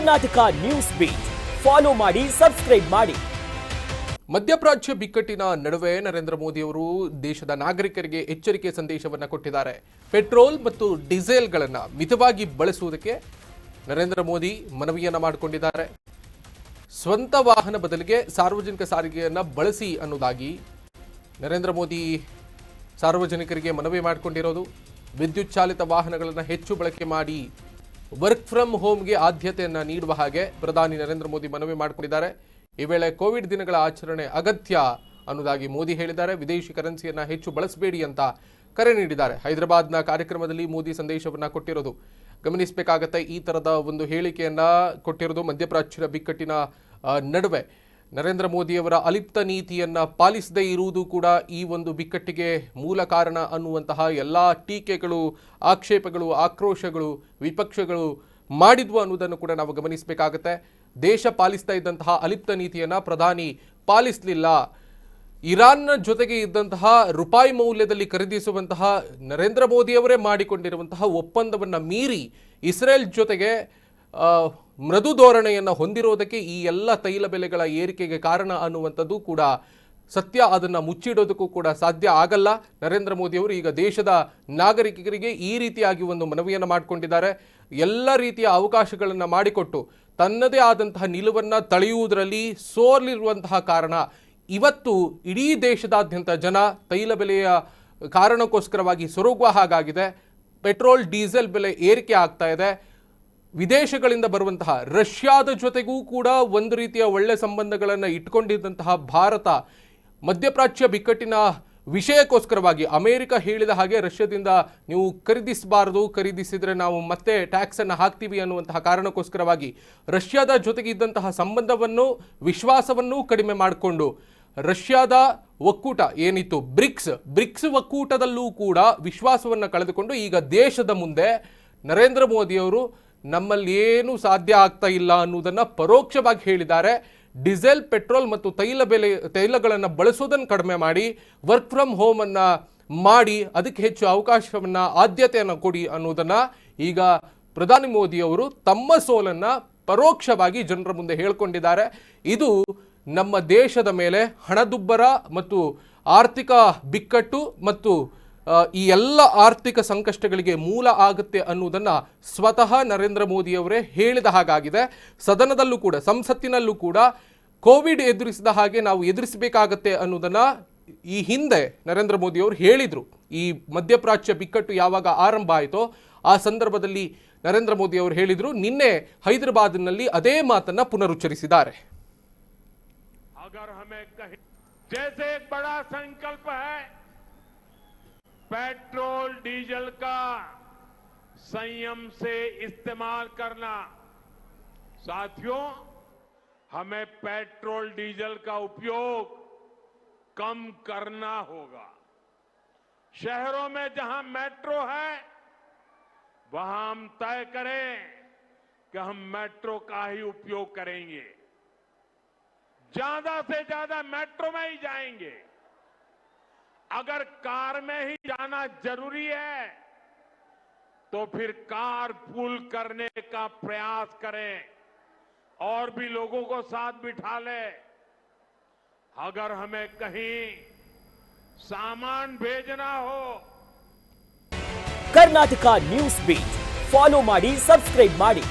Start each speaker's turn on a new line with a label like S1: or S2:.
S1: Karnataka news beet follow ಮಾಡಿ, subscribe ಮಾಡಿ.
S2: ಮಧ್ಯಪ್ರಾಚ್ಯ ಬಿಕ್ಕಟ್ಟಿನ ನಡುವೆ ನರೇಂದ್ರ ಮೋದಿ ಅವರು ದೇಶದ ನಾಗರಿಕರಿಗೆ ಎಚ್ಚರಿಕೆ ಸಂದೇಶವನ್ನು ಕೊಟ್ಟಿದ್ದಾರೆ. ಪೆಟ್ರೋಲ್ ಮತ್ತು ಡೀಸೆಲ್ಗಳನ್ನು ಮಿತವಾಗಿ ಬಳಸುವುದಕ್ಕೆ ನರೇಂದ್ರ ಮೋದಿ ಮನವಿಯನ್ನು ಮಾಡಿಕೊಂಡಿದ್ದಾರೆ. ಸ್ವಂತ ವಾಹನ ಬದಲಿಗೆ ಸಾರ್ವಜನಿಕ ಸಾರಿಗೆಯನ್ನು ಬಳಸಿ ಅನ್ನೋದಾಗಿ ನರೇಂದ್ರ ಮೋದಿ ಸಾರ್ವಜನಿಕರಿಗೆ ಮನವಿ ಮಾಡಿಕೊಂಡಿರೋದು. ವಿದ್ಯುತ್ ಚಾಲಿತ ವಾಹನಗಳನ್ನು ಹೆಚ್ಚು ಬಳಕೆ ಮಾಡಿ ವರ್ಕ್ ಫ್ರಮ್ ಹೋಮ್ಗೆ ಆದ್ಯತೆಯನ್ನು ನೀಡುವ ಹಾಗೆ ಪ್ರಧಾನಿ ನರೇಂದ್ರ ಮೋದಿ ಮನವಿ ಮಾಡಿಕೊಂಡಿದ್ದಾರೆ. ಈ ವೇಳೆ ಕೋವಿಡ್ ದಿನಗಳ ಆಚರಣೆ ಅಗತ್ಯ ಅನ್ನೋದಾಗಿ ಮೋದಿ ಹೇಳಿದ್ದಾರೆ. ವಿದೇಶಿ ಕರೆನ್ಸಿಯನ್ನು ಹೆಚ್ಚು ಬಳಸಬೇಡಿ ಅಂತ ಕರೆ ನೀಡಿದ್ದಾರೆ. ಹೈದರಾಬಾದ್ನ ಕಾರ್ಯಕ್ರಮದಲ್ಲಿ ಮೋದಿ ಸಂದೇಶವನ್ನು ಕೊಟ್ಟಿರೋದು ಗಮನಿಸಬೇಕಾಗತ್ತೆ. ಈ ಥರದ ಒಂದು ಹೇಳಿಕೆಯನ್ನು ಕೊಟ್ಟಿರೋದು ಮಧ್ಯಪ್ರಾಚ್ಯದ ಬಿಕ್ಕಟ್ಟಿನ ನಡುವೆ ನರೇಂದ್ರ ಮೋದಿಯವರ ಅಲಿಪ್ತ ನೀತಿಯನ್ನು ಪಾಲಿಸದೇ ಇರುವುದು ಕೂಡ ಈ ಒಂದು ಬಿಕ್ಕಟ್ಟಿಗೆ ಮೂಲ ಕಾರಣ ಅನ್ನುವಂತಹ ಎಲ್ಲ ಟೀಕೆಗಳು, ಆಕ್ಷೇಪಗಳು, ಆಕ್ರೋಶಗಳು ವಿಪಕ್ಷಗಳು ಮಾಡಿದ್ವು ಅನ್ನೋದನ್ನು ಕೂಡ ನಾವು ಗಮನಿಸಬೇಕಾಗತ್ತೆ. ದೇಶ ಪಾಲಿಸ್ತಾ ಇದ್ದಂತಹ ಅಲಿಪ್ತ ನೀತಿಯನ್ನು ಪ್ರಧಾನಿ ಪಾಲಿಸಲಿಲ್ಲ. ಇರಾನ್ನ ಜೊತೆಗೆ ಇದ್ದಂತಹ ರೂಪಾಯಿ ಮೌಲ್ಯದಲ್ಲಿ ಖರೀದಿಸುವಂತಹ ನರೇಂದ್ರ ಮೋದಿಯವರೇ ಮಾಡಿಕೊಂಡಿರುವಂತಹ ಒಪ್ಪಂದವನ್ನು ಮೀರಿ ಇಸ್ರೇಲ್ ಜೊತೆಗೆ ಮೃದು ಧೋರಣೆಯನ್ನು ಹೊಂದಿರೋದಕ್ಕೆ ಈ ಎಲ್ಲ ತೈಲ ಬೆಲೆಗಳ ಏರಿಕೆಗೆ ಕಾರಣ ಅನ್ನುವಂಥದ್ದು ಕೂಡ ಸತ್ಯ. ಅದನ್ನು ಮುಚ್ಚಿಡೋದಕ್ಕೂ ಕೂಡ ಸಾಧ್ಯ ಆಗಲ್ಲ. ನರೇಂದ್ರ ಮೋದಿಯವರು ಈಗ ದೇಶದ ನಾಗರಿಕರಿಗೆ ಈ ರೀತಿಯಾಗಿ ಒಂದು ಮನವಿಯನ್ನು ಮಾಡಿಕೊಂಡಿದ್ದಾರೆ. ಎಲ್ಲ ರೀತಿಯ ಅವಕಾಶಗಳನ್ನು ಮಾಡಿಕೊಟ್ಟು ತನ್ನದೇ ಆದಂತಹ ನಿಲುವನ್ನು ತಳೆಯುವುದರಲ್ಲಿ ಸೋಲಿರುವಂತಹ ಕಾರಣ ಇವತ್ತು ಇಡೀ ದೇಶದಾದ್ಯಂತ ಜನ ತೈಲ ಬೆಲೆಯ ಕಾರಣಕ್ಕೋಸ್ಕರವಾಗಿ ಸೊರಗುವ ಹಾಗಾಗಿದೆ. ಪೆಟ್ರೋಲ್ ಡೀಸೆಲ್ ಬೆಲೆ ಏರಿಕೆ ಆಗ್ತಾ ಇದೆ. ವಿದೇಶಗಳಿಂದ ಬರುವಂತಹ ರಷ್ಯಾದ ಜೊತೆಗೂ ಕೂಡ ಒಂದು ರೀತಿಯ ಒಳ್ಳೆ ಸಂಬಂಧಗಳನ್ನು ಇಟ್ಕೊಂಡಿದ್ದಂತಹ ಭಾರತ ಮಧ್ಯಪ್ರಾಚ್ಯ ಬಿಕ್ಕಟ್ಟಿನ ವಿಷಯಕ್ಕೋಸ್ಕರವಾಗಿ ಅಮೆರಿಕ ಹೇಳಿದ ಹಾಗೆ ರಷ್ಯಾದಿಂದ ನೀವು ಖರೀದಿಸಬಾರದು, ಖರೀದಿಸಿದರೆ ನಾವು ಮತ್ತೆ ಟ್ಯಾಕ್ಸನ್ನು ಹಾಕ್ತೀವಿ ಅನ್ನುವಂತಹ ಕಾರಣಕ್ಕೋಸ್ಕರವಾಗಿ ರಷ್ಯಾದ ಜೊತೆಗೆ ಇದ್ದಂತಹ ಸಂಬಂಧವನ್ನು ವಿಶ್ವಾಸವನ್ನು ಕಡಿಮೆ ಮಾಡಿಕೊಂಡು ರಷ್ಯಾದ ಒಕ್ಕೂಟ ಏನಿತ್ತು ಬ್ರಿಕ್ಸ್ ಒಕ್ಕೂಟದಲ್ಲೂ ಕೂಡ ವಿಶ್ವಾಸವನ್ನು ಕಳೆದುಕೊಂಡು ಈಗ ದೇಶದ ಮುಂದೆ ನರೇಂದ್ರ ಮೋದಿಯವರು ನಮ್ಮಲ್ಲಿ ಏನೂ ಸಾಧ್ಯ ಆಗ್ತಾ ಇಲ್ಲ ಅನ್ನೋದನ್ನು ಪರೋಕ್ಷವಾಗಿ ಹೇಳಿದ್ದಾರೆ. ಡೀಸೆಲ್, ಪೆಟ್ರೋಲ್ ಮತ್ತು ತೈಲಗಳನ್ನು ಬಳಸೋದನ್ನು ಕಡಿಮೆ ಮಾಡಿ ವರ್ಕ್ ಫ್ರಮ್ ಹೋಮನ್ನು ಮಾಡಿ ಅದಕ್ಕೆ ಹೆಚ್ಚು ಅವಕಾಶವನ್ನು ಆದ್ಯತೆಯನ್ನು ಕೊಡಿ ಅನ್ನೋದನ್ನು ಈಗ ಪ್ರಧಾನಿ ಮೋದಿಯವರು ತಮ್ಮ ಸೋಲನ್ನು ಪರೋಕ್ಷವಾಗಿ ಜನರ ಮುಂದೆ ಹೇಳ್ಕೊಂಡಿದ್ದಾರೆ. ಇದು ನಮ್ಮ ದೇಶದ ಮೇಲೆ ಹಣದುಬ್ಬರ ಮತ್ತು ಆರ್ಥಿಕ ಬಿಕ್ಕಟ್ಟು ಮತ್ತು ಈ ಎಲ್ಲ ಆರ್ಥಿಕ ಸಂಕಷ್ಟಗಳಿಗೆ ಮೂಲ ಆಗುತ್ತೆ ಅನ್ನುವುದನ್ನು ಸ್ವತಃ ನರೇಂದ್ರ ಮೋದಿಯವರೇ ಹೇಳಿದ ಹಾಗಾಗಿದೆ. ಸದನದಲ್ಲೂ ಕೂಡ, ಸಂಸತ್ತಿನಲ್ಲೂ ಕೂಡ ಕೋವಿಡ್ ಎದುರಿಸಿದ ಹಾಗೆ ನಾವು ಎದುರಿಸಬೇಕಾಗತ್ತೆ ಅನ್ನೋದನ್ನು ಈ ಹಿಂದೆ ನರೇಂದ್ರ ಮೋದಿಯವರು ಹೇಳಿದರು. ಈ ಮಧ್ಯಪ್ರಾಚ್ಯ ಬಿಕ್ಕಟ್ಟು ಯಾವಾಗ ಆರಂಭ ಆಯಿತೋ ಆ ಸಂದರ್ಭದಲ್ಲಿ ನರೇಂದ್ರ ಮೋದಿಯವರು ಹೇಳಿದರು. ನಿನ್ನೆ ಹೈದರಾಬಾದ್ನಲ್ಲಿ ಅದೇ ಮಾತನ್ನು ಪುನರುಚ್ಚರಿಸಿದ್ದಾರೆ.
S3: पेट्रोल डीजल का संयम से इस्तेमाल करना। साथियों, हमें पेट्रोल डीजल का उपयोग कम करना होगा। शहरों में जहां मेट्रो है वहां हम तय करें कि हम मेट्रो का ही उपयोग करेंगे, ज्यादा से ज्यादा मेट्रो में ही जाएंगे। अगर कार में ही जाना जरूरी है तो फिर कार पूल करने का प्रयास करें और भी लोगों को साथ बिठा ले। अगर हमें कहीं सामान भेजना हो,
S1: ಕರ್ನಾಟಕ ನ್ಯೂಸ್ ಬೀಟ್ ಫಾಲೋ ಮಾಡಿ, ಸಬ್ಸ್ಕ್ರೈಬ್ ಮಾಡಿ.